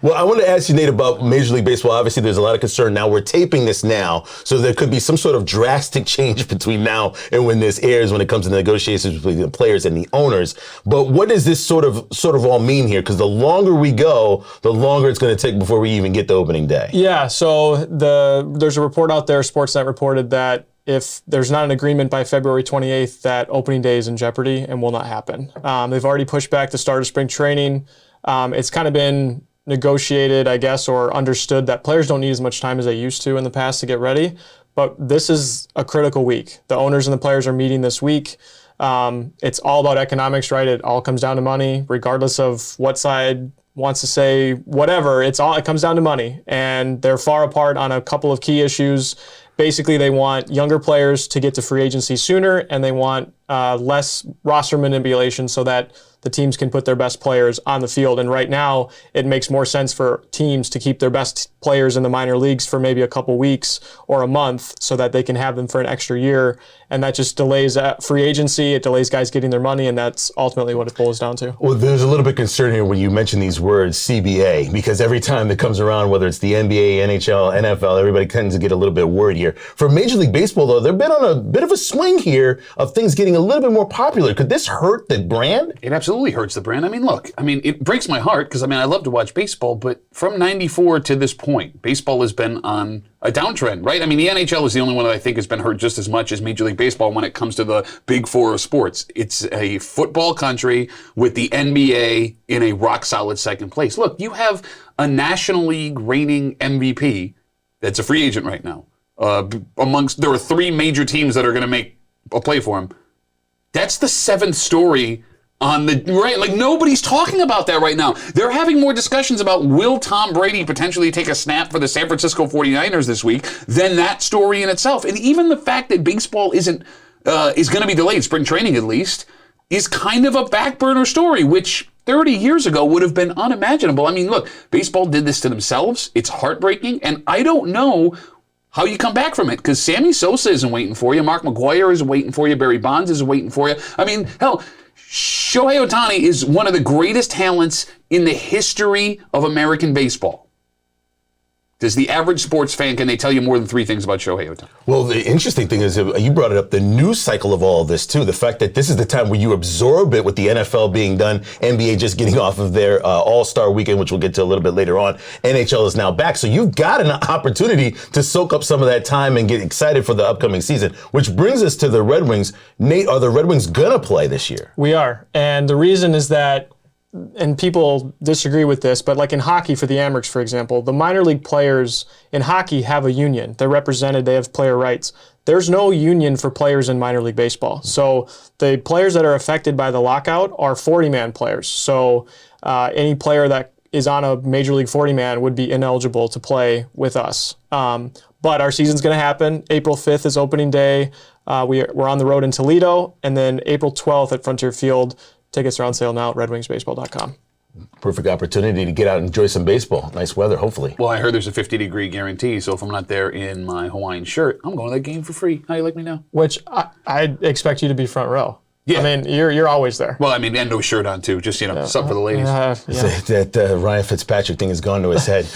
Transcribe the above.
Well, I want to ask you, Nate, about Major League Baseball. Obviously, there's a lot of concern now. We're taping this now, so there could be some sort of drastic change between now and when this airs when it comes to negotiations between the players and the owners. But what does this sort of all mean here? Because the longer we go, the longer it's going to take before we even get to opening day. Yeah, so there's a report out there, Sportsnet reported that if there's not an agreement by February 28th, that opening day is in jeopardy and will not happen. They've already pushed back the start of spring training. It's kind of been negotiated, I guess, or understood that players don't need as much time as they used to in the past to get ready. But this is a critical week. The owners and the players are meeting this week. It's all about economics, right? It all comes down to money, regardless of what side wants to say whatever. It comes down to money. And they're far apart on a couple of key issues. Basically, they want younger players to get to free agency sooner, and they want less roster manipulation so that the teams can put their best players on the field. And right now, it makes more sense for teams to keep their best players in the minor leagues for maybe a couple weeks or a month so that they can have them for an extra year. And that just delays free agency. It delays guys getting their money, and that's ultimately what it boils down to. Well, there's a little bit concern here when you mention these words, CBA, because every time that comes around, whether it's the NBA, NHL, NFL, everybody tends to get a little bit worried here. For Major League Baseball, though, they've been on a bit of a swing here of things getting a little bit more popular. Could this hurt the brand? It absolutely hurts the brand. I mean, look, it breaks my heart because, I love to watch baseball, but from 94 to this point, baseball has been on a downtrend, right? The NHL is the only one that I think has been hurt just as much as Major League Baseball when it comes to the big four of sports. It's a football country with the NBA in a rock-solid second place. Look, you have a National League reigning MVP that's a free agent right now. There are three major teams that are going to make a play for him. That's the seventh story on the right. Like, nobody's talking about that right now. They're having more discussions about will Tom Brady potentially take a snap for the San Francisco 49ers this week than that story in itself. And even the fact that baseball is going to be delayed, spring training at least, is kind of a back burner story, which 30 years ago would have been unimaginable. Look, baseball did this to themselves. It's heartbreaking, and I don't know how you come back from it, because Sammy Sosa isn't waiting for you. Mark McGwire isn't waiting for you. Barry Bonds isn't waiting for you. Hell, Shohei Ohtani is one of the greatest talents in the history of American baseball. Does the average sports fan, can they tell you more than three things about Shohei Ohtani? Well, the interesting thing is, you brought it up, the news cycle of all of this, too. The fact that this is the time where you absorb it with the NFL being done, NBA just getting off of their All-Star weekend, which we'll get to a little bit later on. NHL is now back. So you've got an opportunity to soak up some of that time and get excited for the upcoming season, which brings us to the Red Wings. Nate, are the Red Wings going to play this year? We are. And the reason is that, and people disagree with this, but like in hockey for the Amherst, for example, the minor league players in hockey have a union. They're represented. They have player rights. There's no union for players in minor league baseball. So the players that are affected by the lockout are 40-man players. So any player that is on a major league 40-man would be ineligible to play with us. But our season's going to happen. April 5th is opening day. We're on the road in Toledo. And then April 12th at Frontier Field. Tickets are on sale now at redwingsbaseball.com. Perfect opportunity to get out and enjoy some baseball. Nice weather, hopefully. Well, I heard there's a 50-degree guarantee, so if I'm not there in my Hawaiian shirt, I'm going to that game for free. How you like me now? Which I expect you to be front row. Yeah. You're always there. Well, and no shirt on, too. Just, something for the ladies. That Ryan Fitzpatrick thing has gone to his head.